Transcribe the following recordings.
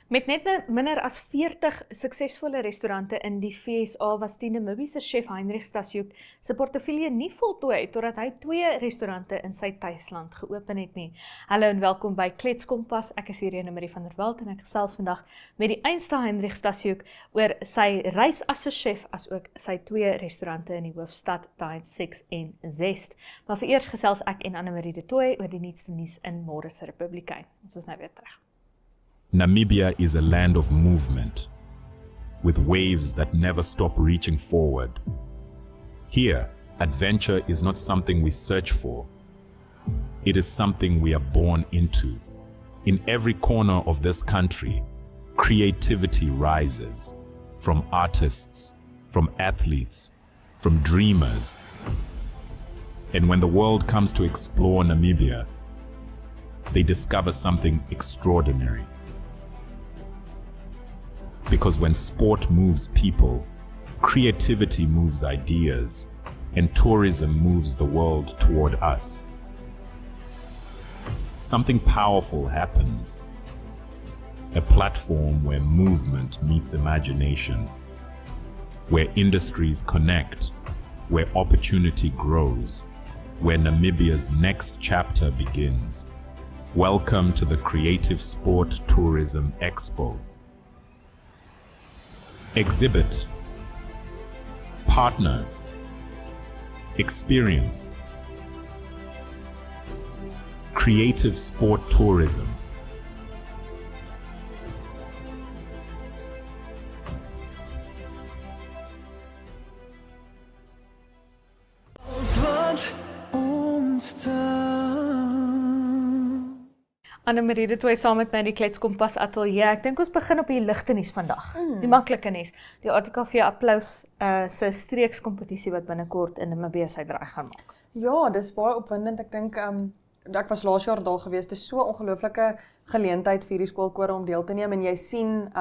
Met net minder as 40 suksesvolle restaurante in die VSA was die Namibiese chef Heinrich Stasiuk se portefeulje nie voltooi totdat hy 2 restaurante in sy tuisland geopen het nie. Hallo en welkom by Kletskompas. Ek is Irene Marie van der Walt en ek gesels vandag met die einste Heinrich Stasiuk oor sy reis as 'n chef as ook sy 2 restaurante in die hoofstad Tide 6 en Zest. Maar vereers gesels ek en Anne-Marie de Tooy oor die nuutste nuus in Môre se Republikein. Ons is nou weer terug. Namibia is a land of movement, with waves that never stop reaching forward. Here, adventure is not something we search for. It is something we are born into. In every corner of this country, creativity rises, from artists, from athletes, from dreamers. And when the world comes to explore Namibia, they discover something extraordinary. Because when sport moves people, creativity moves ideas, and tourism moves the world toward us. Something powerful happens. A platform where movement meets imagination, where industries connect, where opportunity grows, where Namibia's next chapter begins. Welcome to the Creative Sport Tourism Expo. Exhibit, partner, experience. Creative Sport Tourism. Anne-Marie de Tooy saam met my in die Kletskompas ateljee. Ek dink ons begin op die ligte nuus vandag. Die maklike nuus. Die ATKV Applaus se streekskompetisie wat binnekort in Namibië sy draai gaan maak. Ja, dis baie opwindend. Ek dink ek was laas jaar daar gewees. Dis so 'n ongelooflike geleentheid vir die skoolkore om deel te neem en jy sien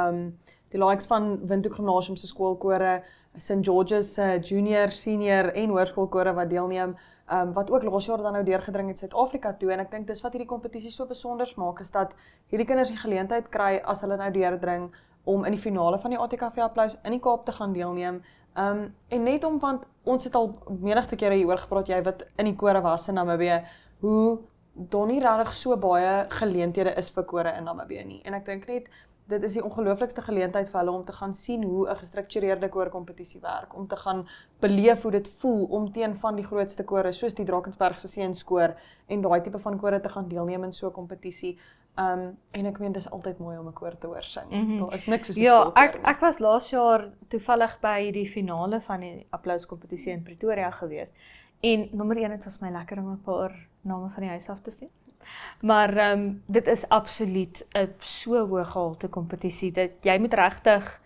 die likes van Windhoek Gimnasium se skoolkore, St George's junior, senior en hoërskoolkore wat deelneem. Wat ook laas jaar dan nou deurgedring het Suid-Afrika toe en ek dink dis wat hierdie kompetisie so besonders maak is dat hierdie kinders die geleentheid kry as hulle nou deurdring om in die finale van die ATKV Applaus in die Kaap te gaan deelneem. En net om want ons het al menigte kere hieroor gepraat, jy wat in die kore was in Namibië, hoe daar nie regtig so baie geleenthede is vir kore in Namibië nie. En ek dink net dit is die ongelooflikste geleentheid vir hulle om te gaan sien hoe 'n gestruktureerde koorkompetisie werk, om te gaan beleef hoe dit voel om teen van die grootste kore soos die Drakensbergse Seenskoor en daai tipe van kore te gaan deelneem in so 'n kompetisie. En ek meen dis altyd mooi om 'n koor te hoor sing. Daar is niks soos 'n skoolkoor. Ek was laas jaar toevallig by die finale van die applauskompetisie in Pretoria gewees. En nommer 1 het was my lekker om 'n paar name van die huis af te sien. Maar dit is absoluut 'n so hoëgehalte kompetisie. Jy moet regtig,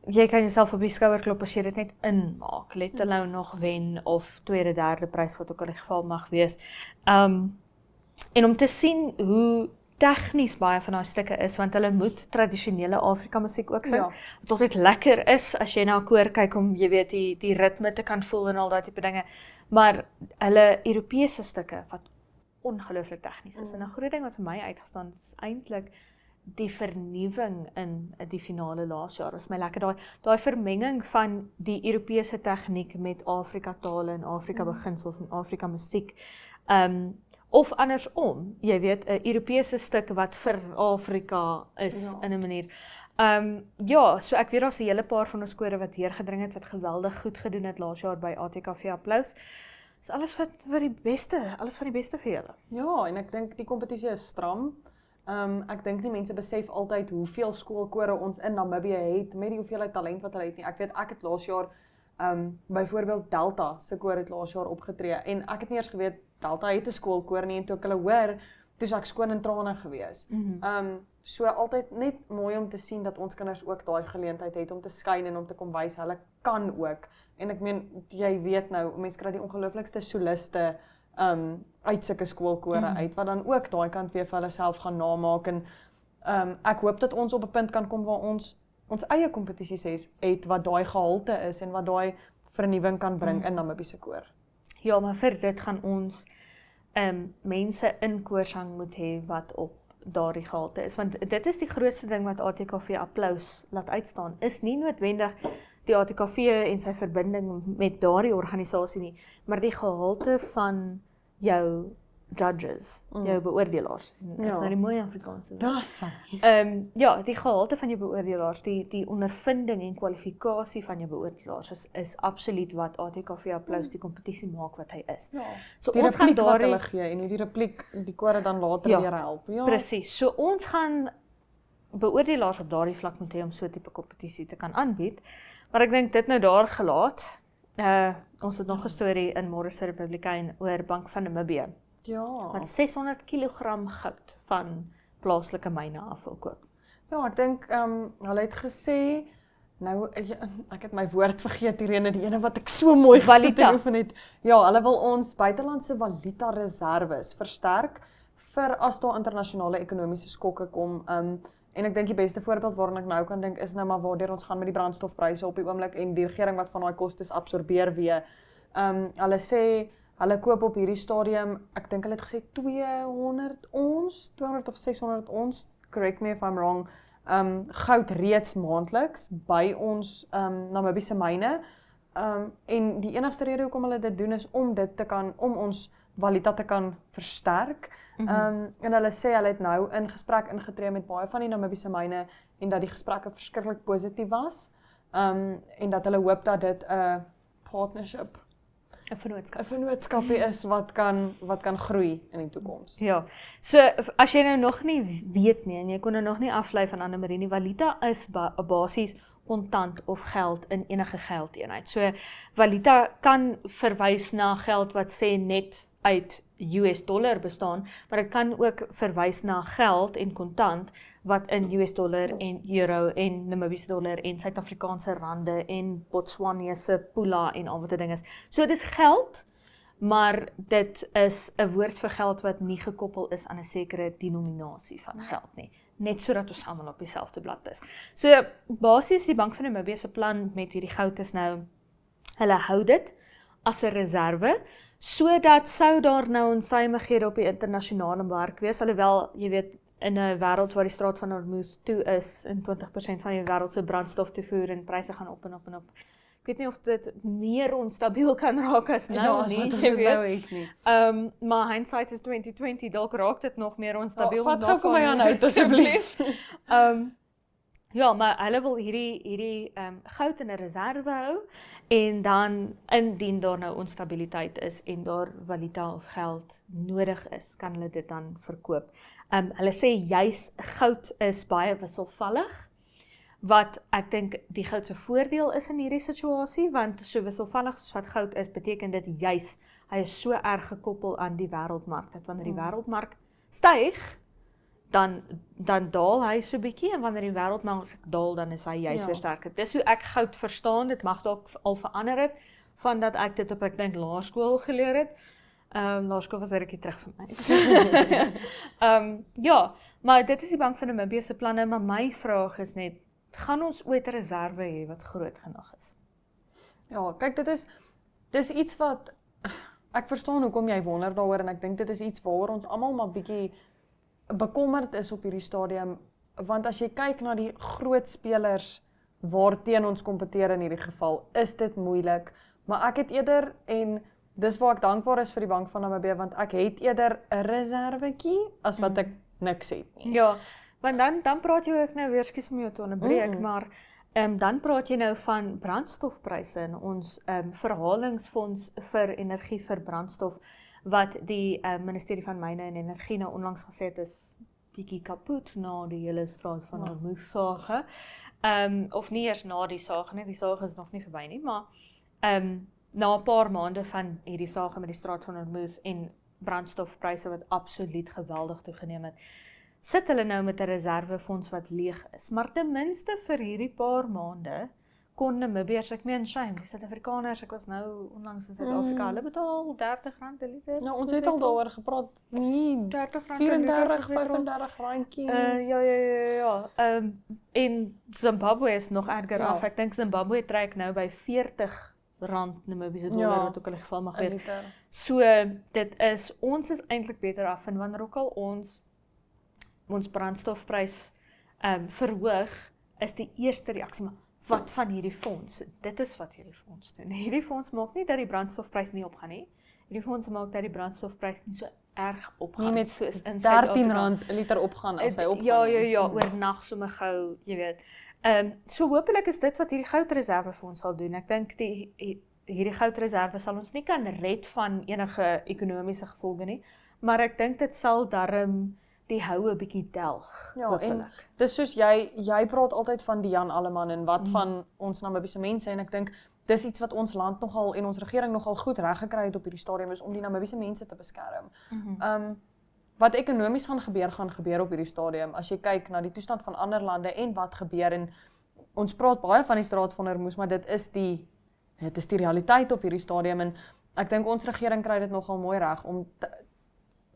jy kan jouself op die skouer klop as jy dit net inmaak. Let alone nog wen of tweede, derde prys wat ook al die geval mag wees. En om te sien hoe tegnies baie van daai stukke is, want hulle moet tradisionele Afrika musiek ook sing. Wat altyd lekker is as jy na 'n koor kyk om jy weet die ritme te kan voel en al daai tipe dinge. Maar hulle Europese stukke wat ongelooflik tegnies is. En 'n groot ding wat vir my uitgestaan is eintlik die vernuwing in die finale laas jaar. Was my lekker daai vermenging van die Europese tegniek met Afrika tale en Afrika beginsels en Afrika musiek. Of andersom, jy weet 'n Europese stuk wat vir Afrika is in 'n manier. So ek weet daar's 'n hele paar van ons kore wat deurgedring het wat geweldig goed gedoen het laas jaar by ATKV Applaus. Dis alles wat die beste vir julle. Ja, en ek dink die kompetisie is stram. Ek dink nie mense besef altyd hoeveel skoolkore ons in Namibië het met die hoeveelheid talent wat hulle het nie. Ek weet ek het laas jaar byvoorbeeld Delta se koor het laas jaar opgetree en ek het nie eers geweet Delta het 'n skoolkoor nie en toe ek hulle hoor, toe ek skoon in trane gewees. So altyd net mooi om te sien dat ons kinders ook daai geleentheid het om te skyn en om te kom wys hulle kan ook. En ek meen jy weet nou, mense kry die ongelooflikste soliste uit sulke skoolkore uit wat dan ook daai kant weer vir hulle self gaan namaak en ek hoop dat ons op 'n punt kan kom waar ons eie kompetisies het wat daai gehalte is en wat daai vernuwing kan bring in Namibië se koor. Ja, maar vir dit gaan ons mense in koorsang moet hê wat op daardie gehalte is, want dit is die grootste ding wat ATKV applous laat uitstaan, is nie noodwendig die ATKV en sy verbinding met daardie organisasie nie, maar die gehalte van jou judges, jou beoordelaars, is nou die mooi Afrikaanse woord. Dis Ja, die gehalte van jou beoordelaars, die ondervinding en kwalifikasie van jou beoordelaars is absoluut wat ATKV applous die kompetisie maak wat hy is. Ja. So Die ons gaan repliek wat daardie hulle gee en hoe die repliek die kore dan later Ja, weer help. Ja, presies. So ons gaan beoordelaars op daardie vlak moet hê om so 'n tipe kompetisie te kan aanbied. Maar ek dink dit nou daar gelaat. Ons het nog 'n storie in Môre se Republikein oor Bank van Namibië ja. wat 600 kg goud van plaaslike myne af wil koop. Ja, ek dink hulle het gesê nou ek het my woord vergeet hierheen, die ene wat ek so mooi gesit en oefen het. Ja, hulle wil ons buitelandse valuta reserves versterk vir as daar internasionale ekonomiese skokke kom. En ek dink die beste voorbeeld waaraan ek nou kan dink is nou maar waardeur ons gaan met die brandstofpryse op die oomblik en die regering wat van daai kostes absorbeer weer. Hulle sê hulle koop op hierdie stadium, ek dink hulle het gesê 200 of 600 ons, correct me if I'm wrong, goud reeds maandeliks by ons Namibiese myne. En die enigste rede hoekom hulle dit doen is om om ons valuta te kan versterk. En hulle sê hulle het nou in gesprek ingetree met baie van die Namibiese myne en dat die gesprekke verskriklik positief was. En dat hulle hoop dat dit 'n partnership, 'n vennootskapie is wat kan groei in die toekoms. Ja, so as jy nou nog nie weet nie en jy kon nou nog nie aflei van Anne Marie nie, valuta is basies kontant of geld in enige geldeenheid. So valuta kan verwys na geld wat sê net uit US dollar bestaan, maar dit kan ook verwys na geld en kontant wat in US dollar en euro en Namibiese dollar en Suid-Afrikaanse rande en Botswanese pula en al wat 'n ding is. So dit is geld, maar dit is 'n woord vir geld wat nie gekoppel is aan 'n sekere denominasie van geld nie. Net sodat ons almal op dieselfde blad is. So basies die Bank van Namibië se plan met hierdie goud is nou, hulle hou dit as 'n reserve, sodat sou daar nou onstuimighede op die internasionale mark wees, alhoewel jy weet in 'n wêreld waar die straat van Hormuz toe is en 20% van die wêreld se brandstoftoevoer en pryse gaan op en op en op. Ek weet nie of dit meer onstabiel kan raak as nou nie, jy weet. Maar hindsight is 2020, dalk raak dit nog meer onstabiel. Vat gou vir my aan hout asseblief. Ja, maar hulle wil hierdie goud in 'n reserve hou en dan indien daar nou onstabiliteit is en daar valuta of geld nodig is, kan hulle dit dan verkoop. Hulle sê juis goud is baie wisselvallig, wat ek dink die goud se voordeel is in hierdie situasie, want so wisselvallig soos wat goud is, beteken dit juis hy is so erg gekoppel aan die wêreldmark dat wanneer die wêreldmark styg, dan daal hy so bietjie en wanneer die wêreldmark daal, dan is hy juis weer sterker. Dis hoe ek goud verstaan, dit mag dalk al verander het van dat ek dit op ek dink laerskool geleer het. Laerskool was rukkie terug vir my. Ja, maar dit is die Bank van Namibië se planne, maar my vraag is net, gaan ons ooit 'n reserve hê wat groot genoeg is? Ja, kyk, dis iets wat ek verstaan hoekom jy wonder daaroor en ek dink dit is iets waaroor ons almal maar bietjie bekommerd is op hierdie stadium, want as jy kyk na die groot spelers waarteen ons kompeteer in hierdie geval, is dit moeilik, maar ek het eerder, en dis waar ek dankbaar is vir die Bank van Namibië, want ek het eerder 'n reservetjie as wat ek niks het nie. Ja, want dan praat jy ook nou weer, ekskuus om jou te onderbreek, maar dan praat jy nou van brandstofpryse en ons verhalingsfonds vir energie vir brandstof, wat die Ministerie van Myne en Energie nou onlangs gesê het is bietjie kapot na die hele straat van Hormuz sage. Of nie eers na die sage nie, die sage is nog nie verby nie, maar na 'n paar maande van hierdie sage met die straat van Hormuz en brandstofpryse wat absoluut geweldig toegeneem het, sit hulle nou met 'n reservefonds wat leeg is. Maar ten minste vir hierdie paar maande kon Namibiërs, ek meen shame, die Suid-Afrikaners, ek was nou onlangs in Suid-Afrika, hulle betaal R30 'n liter. Nou, ons het al daaroor gepraat, nie R34, R35 randjies. Ja. En Zimbabwe is nog erger af. Ek dink Zimbabwe trek nou by R40 Namibiese dollar, wat ook al die geval mag wees. ons brandstofprys verhoog, is die eerste reaksie, maar wat van hierdie fonds? Dit is wat hierdie fonds doen. Hierdie fonds maak nie dat die brandstofprys nie opgaan nie. Hierdie fonds maak dat die brandstofprys nie so erg opgaan. Nie met soos in R13 'n liter opgaan as hy opgaan. Ja, oornag sommer gou, jy weet. So hopelik is dit wat hierdie goudreservefonds sal doen. Ek dink hierdie goudreserve sal ons nie kan red van enige ekonomiese gevolge nie, maar ek dink dit sal darm die houe bietjie delg. Ja, en dis soos jy praat altyd van die Jan Alleman en wat van ons Namibiese mense en ek dink dis iets wat ons land nogal en ons regering nogal goed reg gekry het op hierdie stadium is om die Namibiese mense te beskerm. Wat ekonomies gaan gebeur op hierdie stadium as jy kyk na die toestand van ander lande en wat gebeur en ons praat baie van die straat van Hormuz, maar dit is die realiteit op hierdie stadium en ek dink ons regering kry dit nogal mooi reg om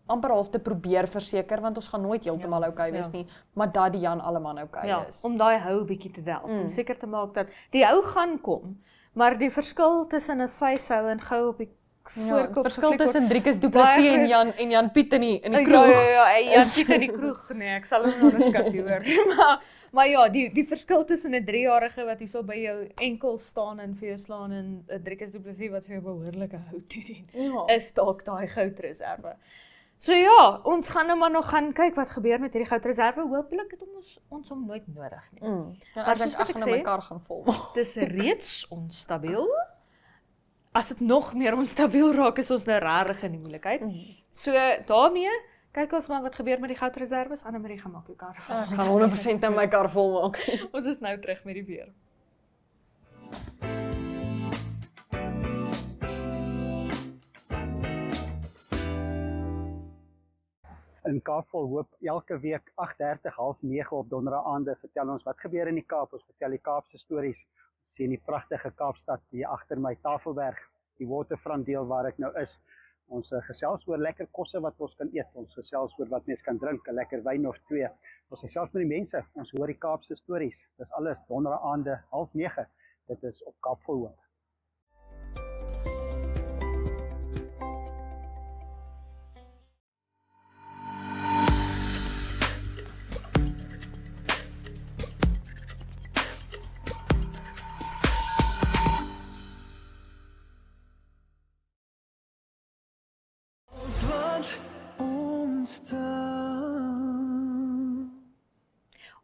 amper half te probeer verseker, want ons gaan nooit heeltemal okay wees nie, maar dat die Jan Alleman okay is. Om daai hou bietjie te delf, om seker te maak dat die hou gaan kom, maar die verskil tussen 'n facehou en gou op die voorkop verskil tussen Driekus Du Plessis en Jan Piet in die kroeg. Ja, Jan Piet in die kroeg, nee, ek sal hom nog onderskat hoor. Maar ja, die verskil tussen 'n 3-jarige wat hierso by jou enkel staan en vir jou slaan en 'n Driekus Du Plessis wat vir jou behoorlike hou toedien, is dalk daai goudreserve. So ja, ons gaan nou maar nog gaan kyk wat gebeur met hierdie goudreserve. Hoopelik het ons hom nooit nodig nie. Maar soos ek gaan my kar gaan vol maak. Dis reeds onstabiel. As dit nog meer onstabiel raak, is ons nou regtig in die moeilikheid. So daarmee kyk ons maar wat gebeur met die goudreserves. Annemarie gaan maak jou kar vol. Ek gaan 100% my kar vol maak. Ons is nou terug met die weer. In Kaapvol Hoop elke week 8:30, 8:30 op donderdaande vertel ons wat gebeur in die Kaap. Ons vertel die Kaapse stories. Ons sien die pragtige Kaapstad hier agter my, Tafelberg, die waterfront deel waar ek nou is. Ons gesels oor lekker kosse wat ons kan eet. Ons gesels oor wat mens kan drink, 'n lekker wyn of 2. Ons gesels met die mense. Ons hoor die Kaapse stories. Dis alles donderdaande 8:30. Dit is op Kaapvol Hoop.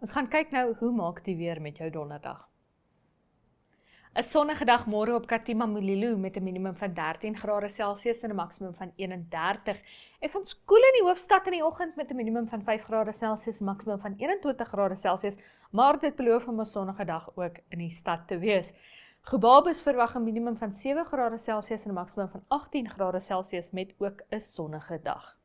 Ons gaan kyk nou hoe maak die weer met jou donderdag. 'n Sonnige dag môre op Katima Mulilo met 'n minimum van 13 grade Celsius en 'n maksimum van 31. Effens koel in die hoofstad in die oggend met 'n minimum van 5 grade Celsius en 'n maksimum van 21 grade Celsius, maar dit beloof om 'n sonnige dag ook in die stad te wees. Gobabis verwag 'n minimum van 7 grade Celsius en 'n maksimum van 18 grade Celsius met ook 'n sonnige dag.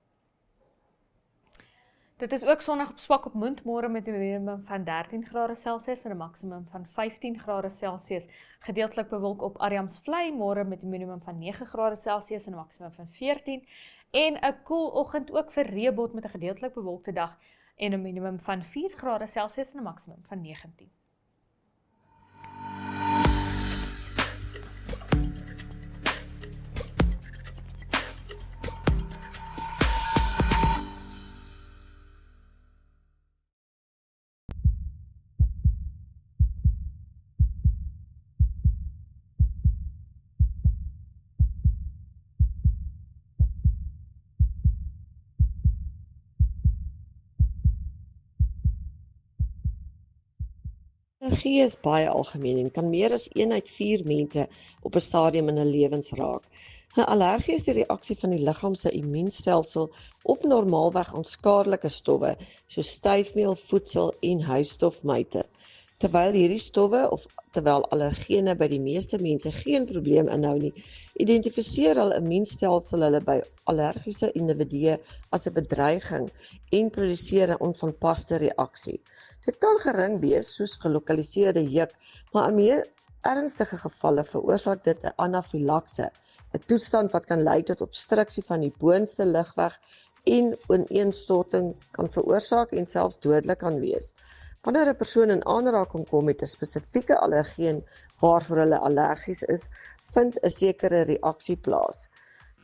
Dit is ook sonnig op Swak op Moed môre met 'n minimum van 13 grade Celsius en 'n maksimum van 15 grade Celsius. Gedeeltelik bewolk op Ariamsvlei môre met 'n minimum van 9 grade Celsius en 'n maksimum van 14 en 'n koel oggend ook vir Reebot met 'n gedeeltelik bewolkte dag en 'n minimum van 4 grade Celsius en 'n maksimum van 19. Allergie is baie algemeen en kan meer as 1 uit 4 mense op 'n stadium in 'n lewens raak. 'n Allergie is die reaksie van die liggaam se immuunstelsel op normaalweg onskadelike stowwe soos styfmeel, voedsel en huisstofmyte. Terwyl hierdie stowwe of terwyl allergene by die meeste mense geen probleem inhou nie, identifiseer hul immuunstelsel hulle by allergiese individue as 'n bedreiging en produseer 'n onvanpaste reaksie. Dit kan gering wees soos gelokaliseerde juk, maar in meer ernstige gevalle veroorsaak dit 'n anafilakse, 'n toestand wat kan lei tot obstruksie van die boonste lugweg en ineenstorting kan veroorsaak en selfs dodelik kan wees. Wanneer 'n persoon in aanraking kom met 'n spesifieke allergeen waarvoor hulle allergies is, vind 'n sekere reaksie plaas.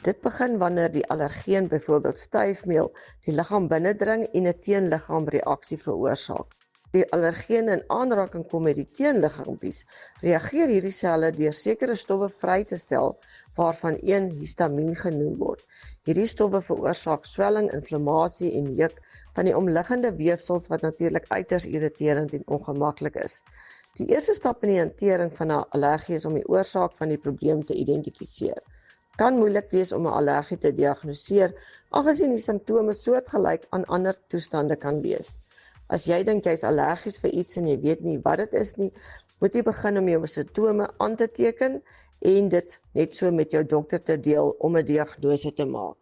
Dit begin wanneer die allergeen, byvoorbeeld styfmeel, die liggaam binnendring en 'n teenliggaamreaksie veroorsaak. Die allergeen in aanraking kom met die teenliggaampies, reageer hierdie selle deur sekere stowwe vry te stel, waarvan een histamien genoem word. Hierdie stowwe veroorsaak swelling, inflammasie en juk van die omliggende weefsels wat natuurlik uiters irriterend en ongemaklik is. Die eerste stap in die hantering van 'n allergie is om die oorsaak van die probleem te identifiseer. Kan moeilik wees om 'n allergie te diagnoseer, aangesien die simptome soortgelyk aan ander toestande kan wees. As jy dink jy's allergies vir iets en jy weet nie wat dit is nie, moet jy begin om jou simptome aan te teken en dit net so met jou dokter te deel om 'n diagnose te maak.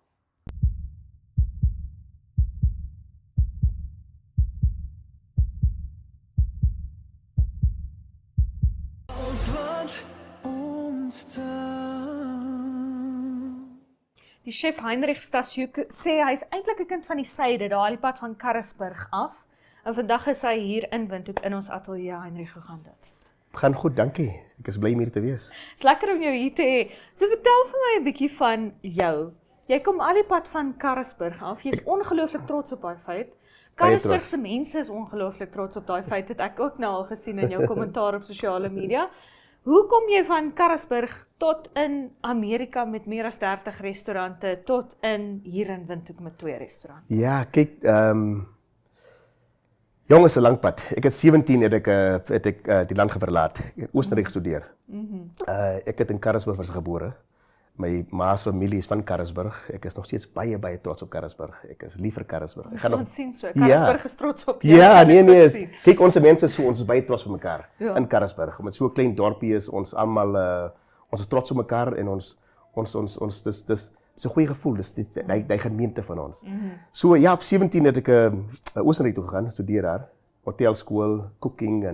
Die chef Heinrich Stasiuk sê hy is eintlik 'n kind van die suide, daar al die pad van Karasburg af. En vandag is hy hier in Windhoek in ons ateljee. Heinrich, hoe gaan dit? Gaan goed, dankie. Ek is bly om hier te wees. Is lekker om jou hier te hê. So vertel vir my 'n bietjie van jou. Jy kom al die pad van Karasburg af. Jy's ongelooflik trots op daai feit. Karasburg se mense is ongelooflik trots op daai feit. Het ek ook nou al gesien in jou kommentaar op sosiale media. Hoe kom jy van Karasburg tot in Amerika met meer as 30 restaurante tot in hier in Windhoek met 2 restaurante? Ja, kyk, jong is 'n lang pad. Ek het 17 het ek die land verlaat. Ek het Oostenryk gestudeer. Ek het in Karasburg gebore. My ma's familie is van Karasburg. Ek is nog steeds baie trots op Karasburg. Ek is lief vir Karasburg. Ek gaan nog sien so. Karasburg is trots op jou. Ja, nee. Kyk, ons mense so, ons is baie trots op mekaar in Karasburg. Omdat so 'n klein dorpie is, ons almal ons is trots op mekaar en ons dis 'n goeie gevoel, dis die gemeente van ons. So ja, op 17 het ek Oostenryk toe gegaan, studeer daar, hotelskool, cooking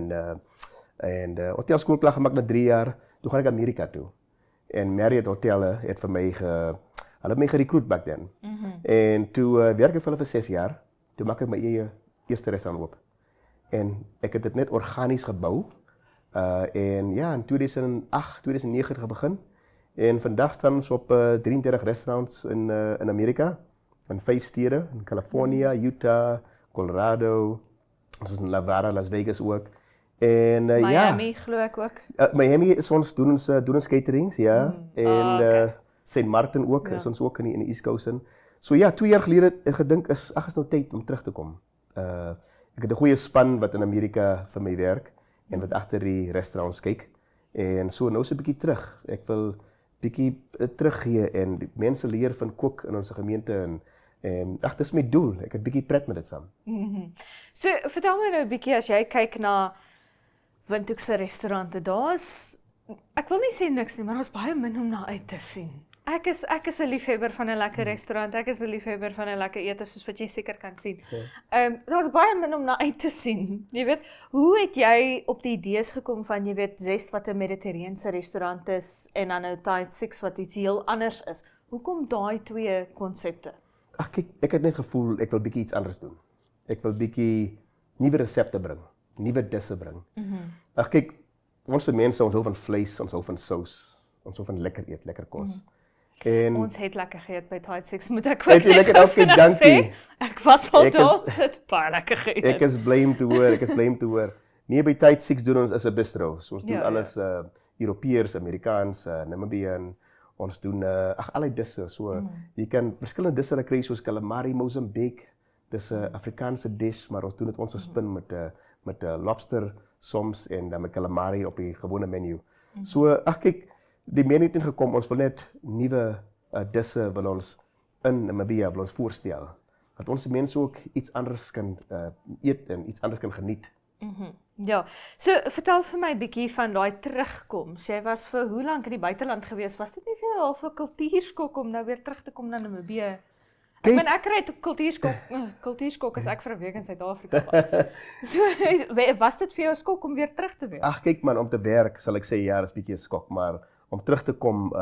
en hotelskool klaar gemaak na 3 jaar. Toe gaan ek Amerika toe. En Marriott Hotelle het vir my hulle het my gerecruit back then. En toe werk ek vir hulle vir 6 jaar. Toe maak ek my eie eerste restaurant oop. En ek het dit net organies gebou. En ja, in 2008, 2009 het begin. En vandag staan ons op 33 restaurants in Amerika. In 5 stede, in California, Utah, Colorado. Ons is in Nevada, Las Vegas ook. En Miami glo ek ook. Miami is ons doen ons caterings, ja. En St. Martin ook, is ons ook in die East Coast in. So ja, 2 jaar gelede het gedink is nou tyd om terug te kom. Ek het 'n goeie span wat in Amerika vir my werk en wat agter die restaurants kyk. En so nou is 'n bietjie terug. Ek wil bietjie teruggee en die mense leer van kook in ons gemeente en dis my doel. Ek het bietjie pret met dit saam. So vertel my nou 'n bietjie as jy kyk na Windhoek se restaurante, ek wil nie sê niks nie, maar daar's baie min om na uit te sien. Ek is 'n liefhebber van 'n lekker restaurant, ek is 'n liefhebber van 'n lekker ete, soos wat jy seker kan sien. Daar's baie min om na uit te sien. Jy weet, hoe het jy op die idees gekom van, jy weet, Zest wat 'n Mediterrane restaurant is en dan nou Tide 6 wat iets heel anders is. Hoekom daai 2 konsepte? Ag kyk, ek het net gevoel ek wil bietjie iets anders doen. Ek wil bietjie nuwe resepte bring, nuwe disse bring. Ag kyk, ons mense, ons hou van vleis, ons hou van sous, ons hou van lekker eet, lekker kos. En ons het lekker geëet by Tide 6, moet ek ook lekker dankie. Ek was al daar, het baie lekker geëet. Ek is bly om te hoor, Nee, by Tide 6 doen ons is 'n bistro. So ons doen alles Europeërs, Amerikaans, Namibian. Ons doen al die disse. So jy kan verskillende disse kry soos calamari, Mozambique. Dis 'n Afrikaanse dish, maar ons doen dit ons spin met lobster soms en dan met calamari op die gewone menu. So kyk, die menu het ingekom, ons wil net nuwe disse wil ons in Namibia wil ons voorstel. Dat ons mense ook iets anders kan eet en iets anders kan geniet. Ja, so vertel vir my 'n bietjie van daai terugkom. So jy was vir hoe lank in die buiteland gewees? Was dit nie vir jou half 'n kultuurskok om nou weer terug te kom na Namibië? Ek meen ek kry kultuurskok as ek vir 'n week in Suid-Afrika was. So was dit vir jou 'n skok om weer terug te wees? Ag kyk man, om te werk sal ek sê ja, dis 'n bietjie 'n skok, maar om terug te kom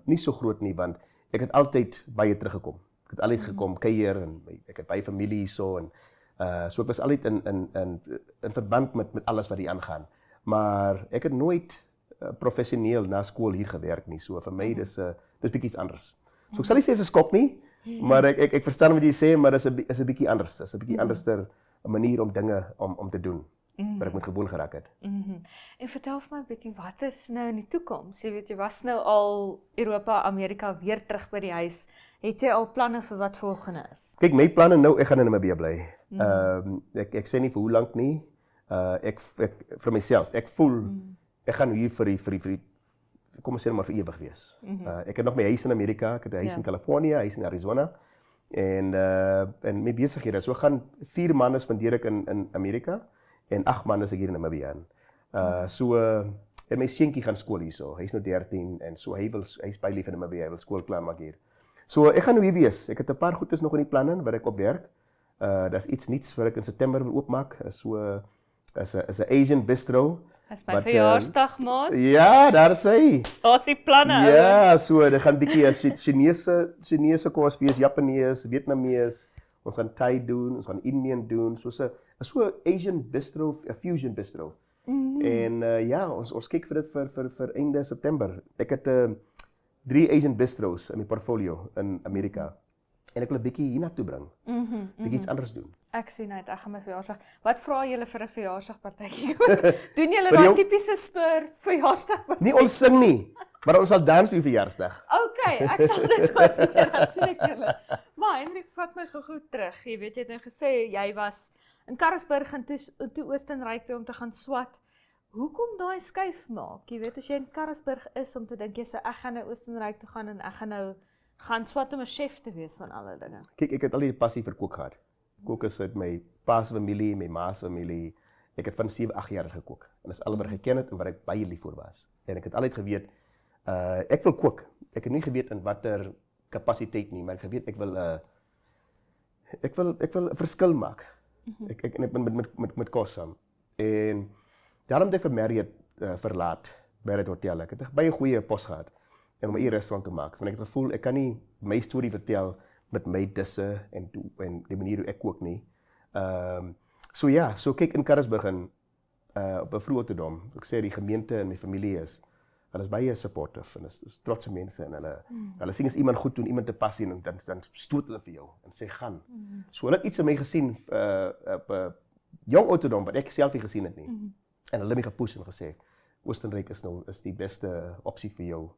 nie so groot nie, want ek het altyd baie teruggekom. Ek het altyd gekom kuier en ek het baie familie hierso en so ek was altyd in verband met alles wat hier aangaan. Maar ek het nooit professioneel na skool hier gewerk nie. So vir my dis bietjie iets anders. So ek sal nie sê is 'n skok nie, maar ek verstaan wat jy sê, maar is 'n bietjie anders. Is 'n bietjie anderster 'n manier om dinge om te doen. Wat ek met gewoon geraak het. En vertel vir my 'n bietjie, wat is nou in die toekoms? Jy weet, jy was nou al Europa, Amerika weer terug by die huis. Het jy al planne vir wat volgende is? Kyk, my planne nou, ek gaan in Namibië bly. Ek sê nie vir hoe lank nie. Ek vir myself, ek voel ek gaan hier vir kom ons sê maar vir ewig wees. Ek het nog my huis in Amerika, ek het 'n huis in Kalifornië, huis in Arizona en my besighede. So gaan 4 maande spandeer ek in Amerika en 8 maande is ek hier in Namibië. En my seentjie gaan skool hierso. Hy's nou 13 en so hy's baie lief in Namibië, hy wil skool klaar maak hier. So ek gaan nou hier wees. Ek het 'n paar goedes nog in die planne wat ek op werk. Daar's iets nuuts wat ek in September wil oopmaak. Is 'n Asian bistro. Dis my verjaarsdag, maat. Ja, daar is hy. Daar's die planne. Ja, so dit gaan bietjie Chinese kos wees, Japanees, Vietnamees. Ons gaan Thai doen, ons gaan Indian doen, so 'n Asian bistro, 'n fusion bistro. En ja, ons kyk vir dit vir einde September. Ek het 3 Asian bistros in my portfolio in Amerika. En ek wil 'n bietjie hiernatoe bring. Bietjie iets anders doen. Ek sien uit, ek gaan my verjaarsdag. Wat vra julle vir 'n verjaarsdagpartytjie? Doen julle Vir daai jou- tipiese spur verjaarsdagpartytjie? Nie ons sing nie, maar ons sal dans vir die verjaarsdag. Okay, ek sal dit waardeer, dan sien ek julle. Maar Hendrik, vat my gou terug. Jy weet, jy het nou gesê jy was in Karasburg en toe Oostenryk toe om te gaan swat. Hoekom daai skuif maak? Jy weet, as jy in Karasburg is om te dink jy sê ek gaan nou Oostenryk toe gaan en ek gaan nou gaan swat om 'n chef te wees van alle dinge. Kyk, ek het al die passie vir kook gehad. Kook is uit my pa se familie, my ma se familie. Ek het van 7-8 jaar gekook. En dis al wat ek geken het en wat ek baie lief vir was. En ek het altyd geweet, ek wil kook. Ek het nie geweet in watter kapasiteit nie, maar ek geweet ek wil 'n verskil maak. Ek met kos saam. En daarom het ek vir Marriott verlaat by dit hotel. Ek het 'n baie goeie pos gehad en om 'n restaurant te maak. Want ek het gevoel ek kan nie my storie vertel met my disse en die manier hoe ek kook nie. So kyk in Karasburg op 'n vroeë ouderdom. Ek sê die gemeente en my familie hulle is baie supportive en is trotse mense en hulle sien as iemand goed doen, iemand te pas sien en dan stoot hulle vir jou en sê gaan. So hulle het iets in my gesien op 'n jong ouderdom wat ek self nie gesien het nie. En hulle het my gepush en gesê Oostenryk is die beste opsie vir jou.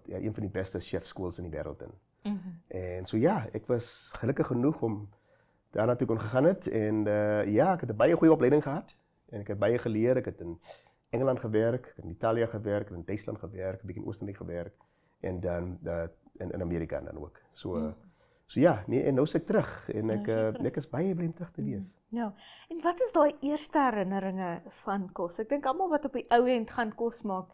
Een van die beste chefskools in die wêreld in. En so ja, ek was gelukkig genoeg om daarna toe kon gegaan het en ek het 'n baie goeie opleiding gehad en ek het baie geleer. Ek het in Engeland gewerk, ek het in Italië gewerk, in Duitsland gewerk, 'n bietjie in Oostenryk gewerk en dan in Amerika dan ook. So ja, nee, en nou is ek terug en ek is baie bly om terug te wees. Ja. En wat is daai eerste herinneringe van kos? Ek dink almal wat op die ou end gaan kos maak,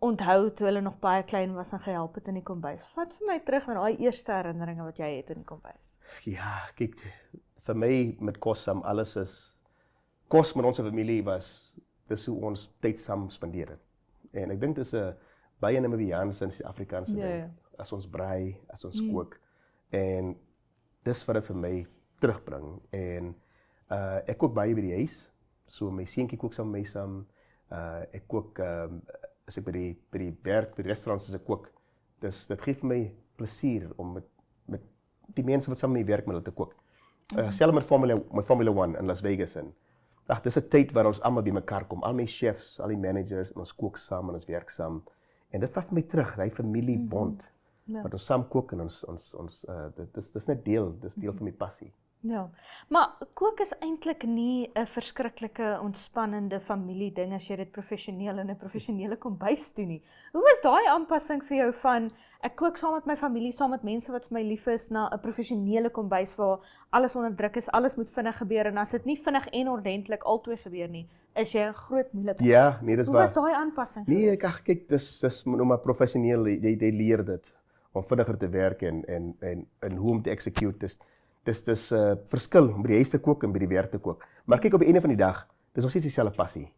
onthou toe hulle nog baie klein was en gehelp het in die kombuis. Vat vir my terug na daai eerste herinneringe wat jy het in die kombuis. Ja, kyk, vir my met kos saam, alles is kos met ons familie dis hoe ons tyd saam spandeer het. En ek dink dis 'n baie Namibiaanse en Suid-Afrikaanse ding. As ons braai, as ons kook. En dis wat dit vir my terugbring. En ek kook baie by die huis. So my seentjie kook saam met my saam. Ek kook as ek by die werk, by die restaurants as ek kook. Dit gee vir my plesier om met die mense wat saam met my werk met hulle te kook. Selfs met Formula 1 in Las Vegas en dis 'n tyd waar ons almal bymekaar kom. Al my chefs, al die managers en ons kook saam en ons werk saam. En dit vat my terug, daai familiebond. Wat ons saam kook en dis net deel van my passie. Ja, maar kook is eintlik nie 'n verskriklike ontspannende familieding as jy dit professioneel in 'n professionele kombuis doen nie. Hoe was daai aanpassing vir jou van ek kook saam met my familie, saam met mense wat vir my lief is, na 'n professionele kombuis waar alles onder druk is, alles moet vinnig gebeur en as dit nie vinnig en ordentlik albei gebeur nie, is jy 'n groot moeilikheid. Ja, nee, dis waar. Hoe was daai aanpassing? Nee, kyk, dis nou maar professioneel, jy leer dit om vinniger te werk en hoe om te execute. Dis verskil om by die huis te kook en by die werk te kook. Maar kyk, op die einde van die dag, dis nog steeds dieselfde passie.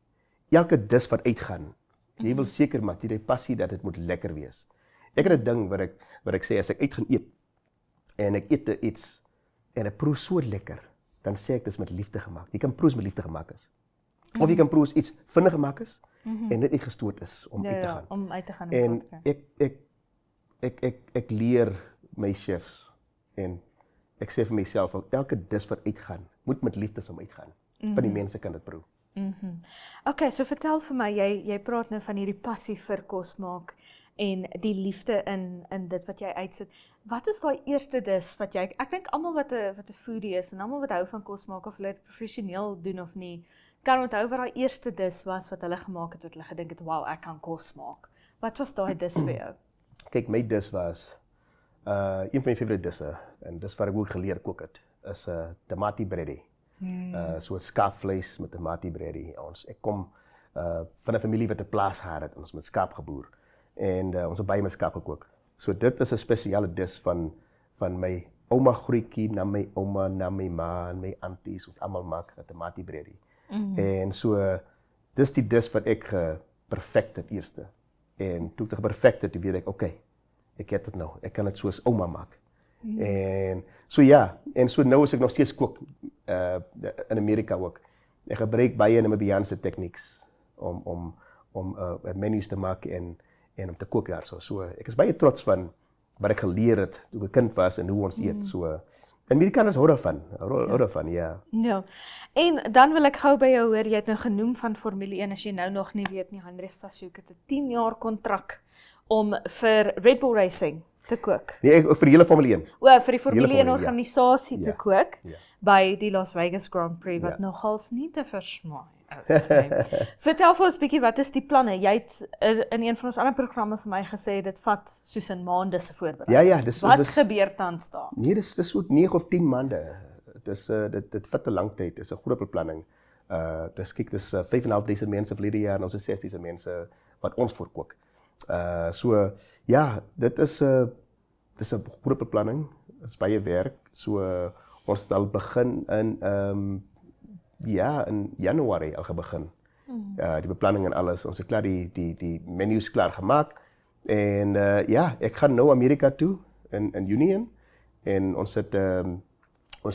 Elke dis wat uitgaan, jy wil seker maak, jy het die passie dat dit moet lekker wees. Ek het 'n ding wat ek sê, as ek uit gaan eet, en ek eet iets, en ek proe so lekker, dan sê ek dis met liefde gemaak. Jy kan proe met liefde gemaak is. Of jy kan proe iets vinnig gemaak is, en net gestoot is om uit te gaan. Om uit te gaan. En ek leer my chefs en ek sê vir myself, elke dis wat uitgaan, moet met liefde saam uitgaan. Want die mense kan dit proe. Okay, so vertel vir my, jy praat nou van hierdie passie vir kos maak en die liefde in dit wat jy uitsit. Wat is daai eerste dis wat jy, ek dink almal wat 'n foodie is en almal wat hou van kos maak of hulle dit professioneel doen of nie, kan onthou wat daai eerste dis was wat hulle gemaak het wat hulle gedink het, wow, ek kan kos maak. Wat was daai dis vir jou? Kyk, my dis was een van my favorite disse en dis wat ek ook geleer kook het, is tamati bready. So skaapvleis met tamati bready. Ek kom van 'n familie wat 'n plaas gehad het, ons met skaap geboer en ons het baie met skaap gekook. So dit is 'n spesiale dis van my ouma grootjie na my ouma, na my ma en my aunties, ons almal maak 'n tamati bready. En so dis die dis wat ek perfect het eerste. En toe ek dit perfect het, weet ek, okay, ek het dit nou. Ek kan dit soos ouma maak. En so ja, en so nou is ek nog steeds kook in Amerika ook. Ek gebruik baie Namibiaanse techniques om menus te maak en om te kook daar so. So ek is baie trots van wat ek geleer het toe ek 'n kind was en hoe ons eet. So Amerikaners hou daarvan, ja. Ja. En dan wil ek gou by jou hoor, jy het nou genoem van Formule 1, as jy nou nog nie weet nie, Heinrich Stasiuk het 'n 10 jaar kontrak om vir Red Bull Racing te kook. Nee, vir die hele Formule 1. Vir die Formule 1 organisasie te kook by die Las Vegas Grand Prix, wat nogals nie te versmaai is. Vertel vir ons 'n bietjie, wat is die planne? Jy het in een van ons ander programme vir my gesê, dit vat soos 'n maande se voorbereiding. Ja, wat gebeur tans daar? Nee, dis so 9 of 10 maande. Dit vat 'n lang tyd, dis 'n groot beplanning. Dis 5.500 mense verlede jaar en ons is 6.000 mense wat ons voorkook. So ja, dit is 'n groot beplanning. Dit is baie werk. So ons sal begin in in Januarie al begin. Die beplanning en alles. Ons het klaar die menus klaar gemaak. En ek gaan nou Amerika toe in Junie in. En ons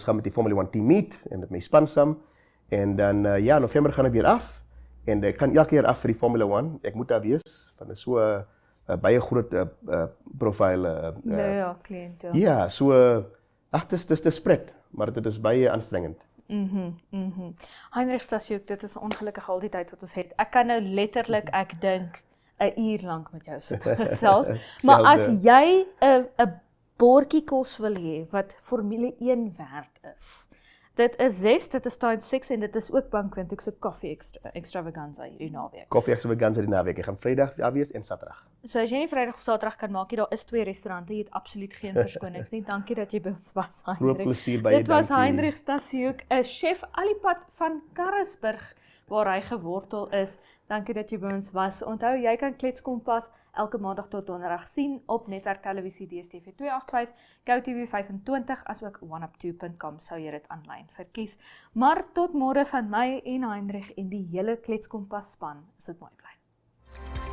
gaan met die Formula 1 team meet en met my span saam. En dan November gaan ek weer af. En ek gaan elke keer af vir die Formula 1. Ek moet daar wees, want dit is so baie groot profiel kliënt. Ja, so dis te spread, maar dit is baie aanstrengend. Heinrich Stasiuk, dit is ongelukkig al die tyd wat ons het. Ek kan nou letterlik, ek dink, 'n uur lank met jou sit gesels. Maar as jy 'n bordjie kos wil hê wat Formule 1 werd is, dit is 6, dit is times 6 en dit is ook Bankwindhoek se koffie extravaganza hierdie naweek. Koffie extravaganza hierdie naweek. Ek gaan Vrydag daar wees en Saterdag. So as jy nie Vrydag of Saterdag kan maak nie, daar is 2 restaurante, jy het absoluut geen verskonings nie. Dankie dat jy by ons was, Heinrich. Groot plesier baie Dit was dankie. Heinrich Stasiuk, 'n chef al die pad van Karasburg waar hy gewortel is. Dankie dat jy by ons was. Onthou, jy kan Kletskompas elke maandag tot donderdag sien op Netwerk Televisie DStv 285, GoTV 25 asook oneup2.com sou jy dit aanlyn verkies. Maar tot môre van my en Heinrich en die hele Kletskompas span, is dit mooi bly.